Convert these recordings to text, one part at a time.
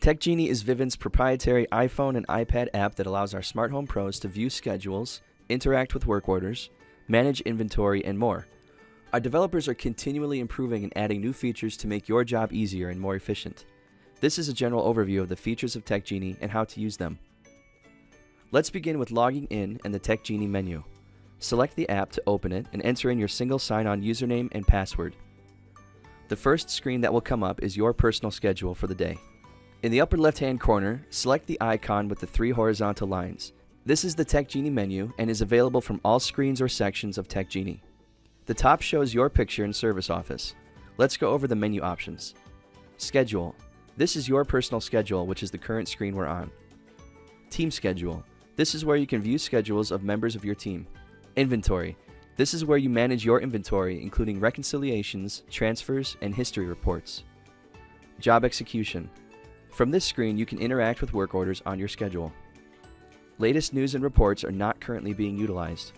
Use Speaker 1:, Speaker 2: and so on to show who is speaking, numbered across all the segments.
Speaker 1: TechGenie is Vivint's proprietary iPhone and iPad app that allows our smart home pros to view schedules, interact with work orders, manage inventory, and more. Our developers are continually improving and adding new features to make your job easier and more efficient. This is a general overview of the features of TechGenie and how to use them. Let's begin with logging in and the TechGenie menu. Select the app to open it and enter in your single sign-on username and password. The first screen that will come up is your personal schedule for the day. In the upper left-hand corner, select the icon with the 3 horizontal lines. This is the TechGenie menu and is available from all screens or sections of TechGenie. The top shows your picture in Service Office. Let's go over the menu options. Schedule. This is your personal schedule, which is the current screen we're on. Team Schedule. This is where you can view schedules of members of your team. Inventory. This is where you manage your inventory, including reconciliations, transfers, and history reports. Job Execution. From this screen, you can interact with work orders on your schedule. Latest news and reports are not currently being utilized.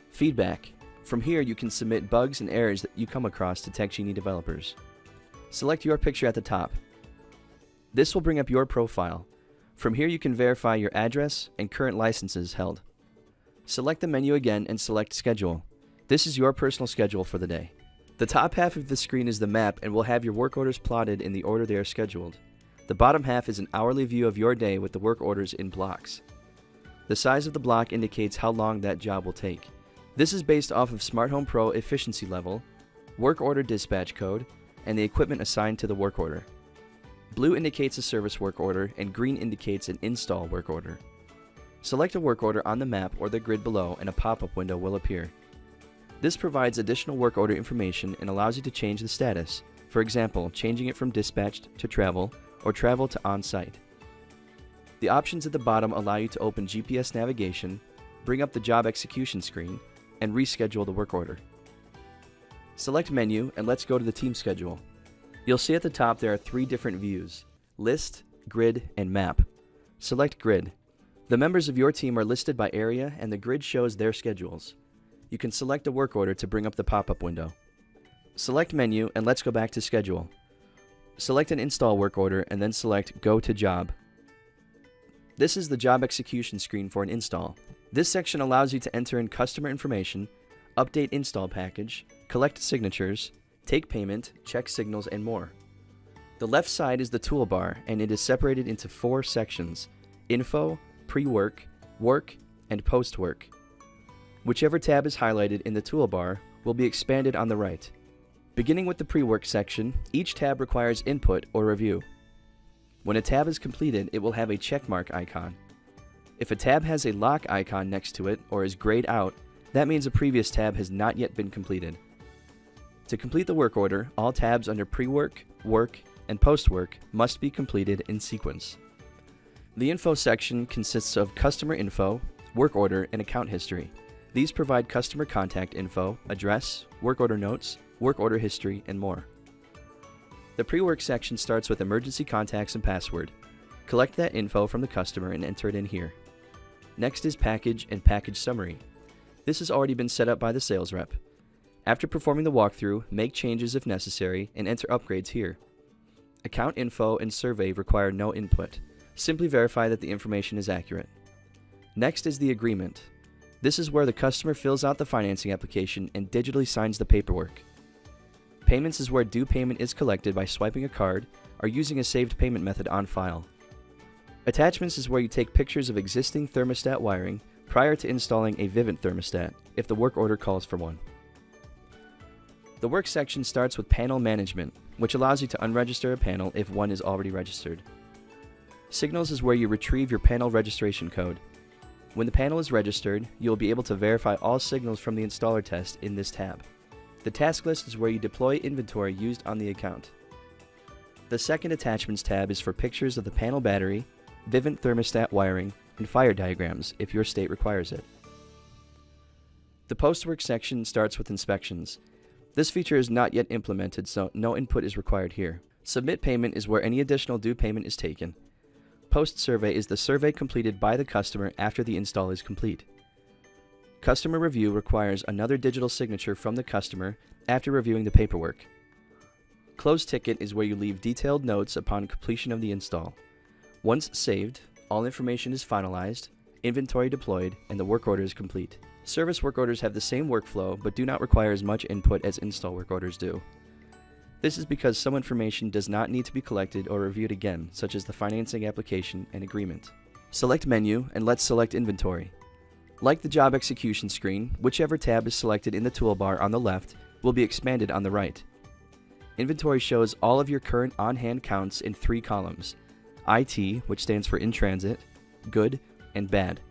Speaker 1: Feedback. From here, you can submit bugs and errors that you come across to TechGenie developers. Select your picture at the top. This will bring up your profile. From here, you can verify your address and current licenses held. Select the menu again and select Schedule. This is your personal schedule for the day. The top half of the screen is the map and will have your work orders plotted in the order they are scheduled. The bottom half is an hourly view of your day with the work orders in blocks. The size of the block indicates how long that job will take. This is based off of Smart Home Pro efficiency level, work order dispatch code, and the equipment assigned to the work order. Blue indicates a service work order and green indicates an install work order. Select a work order on the map or the grid below and a pop-up window will appear. This provides additional work order information and allows you to change the status, for example, changing it from dispatched to travel or travel to on-site. The options at the bottom allow you to open GPS navigation, bring up the job execution screen, and reschedule the work order. Select Menu and let's go to the team schedule. You'll see at the top there are 3 different views: List, Grid, and Map. Select Grid. The members of your team are listed by area and the grid shows their schedules. You can select a work order to bring up the pop-up window. Select Menu and let's go back to Schedule. Select an install work order and then select Go to Job. This is the job execution screen for an install. This section allows you to enter in customer information, update install package, collect signatures, take payment, check signals, and more. The left side is the toolbar and it is separated into 4 sections: Info, Pre-work, Work, and Post-work. Whichever tab is highlighted in the toolbar will be expanded on the right. Beginning with the pre-work section, each tab requires input or review. When a tab is completed, it will have a checkmark icon. If a tab has a lock icon next to it or is grayed out, that means a previous tab has not yet been completed. To complete the work order, all tabs under pre-work, work, and post-work must be completed in sequence. The info section consists of customer info, work order, and account history. These provide customer contact info, address, work order notes, work order history, and more. The pre-work section starts with emergency contacts and password. Collect that info from the customer and enter it in here. Next is package and package summary. This has already been set up by the sales rep. After performing the walkthrough, make changes if necessary and enter upgrades here. Account info and survey require no input. Simply verify that the information is accurate. Next is the agreement. This is where the customer fills out the financing application and digitally signs the paperwork. Payments is where due payment is collected by swiping a card or using a saved payment method on file. Attachments is where you take pictures of existing thermostat wiring prior to installing a Vivint thermostat if the work order calls for one. The work section starts with panel management, which allows you to unregister a panel if one is already registered. Signals is where you retrieve your panel registration code. When the panel is registered, you will be able to verify all signals from the installer test in this tab. The task list is where you deploy inventory used on the account. The second attachments tab is for pictures of the panel battery, Vivint thermostat wiring, and fire diagrams if your state requires it. The post-work section starts with inspections. This feature is not yet implemented, so no input is required here. Submit payment is where any additional due payment is taken. Post-survey is the survey completed by the customer after the install is complete. Customer review requires another digital signature from the customer after reviewing the paperwork. Close ticket is where you leave detailed notes upon completion of the install. Once saved, all information is finalized, inventory deployed, and the work order is complete. Service work orders have the same workflow but do not require as much input as install work orders do. This is because some information does not need to be collected or reviewed again, such as the financing application and agreement. Select Menu and let's select Inventory. Like the job execution screen, whichever tab is selected in the toolbar on the left will be expanded on the right. Inventory shows all of your current on-hand counts in 3 columns: IT, which stands for in transit, good, and bad.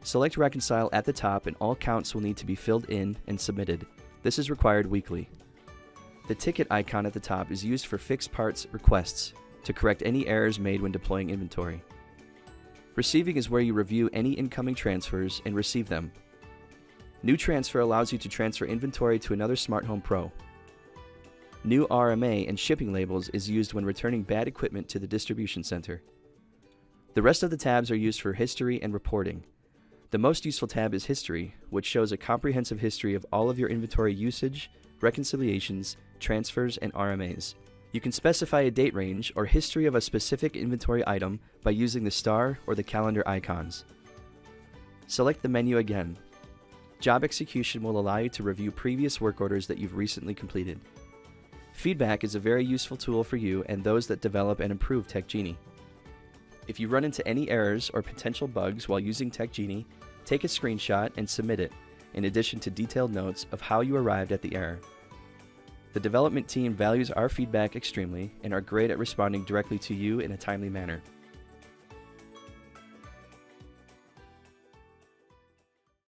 Speaker 1: Select Reconcile at the top and all counts will need to be filled in and submitted. This is required weekly. The ticket icon at the top is used for fixed parts requests to correct any errors made when deploying inventory. Receiving is where you review any incoming transfers and receive them. New Transfer allows you to transfer inventory to another Smart Home Pro. New RMA and shipping labels is used when returning bad equipment to the distribution center. The rest of the tabs are used for history and reporting. The most useful tab is History, which shows a comprehensive history of all of your inventory usage, reconciliations, transfers, and RMAs. You can specify a date range or history of a specific inventory item by using the star or the calendar icons. Select the menu again. Job Execution will allow you to review previous work orders that you've recently completed. Feedback is a very useful tool for you and those that develop and improve TechGenie. If you run into any errors or potential bugs while using TechGenie, take a screenshot and submit it, in addition to detailed notes of how you arrived at the error. The development team values our feedback extremely and are great at responding directly to you in a timely manner.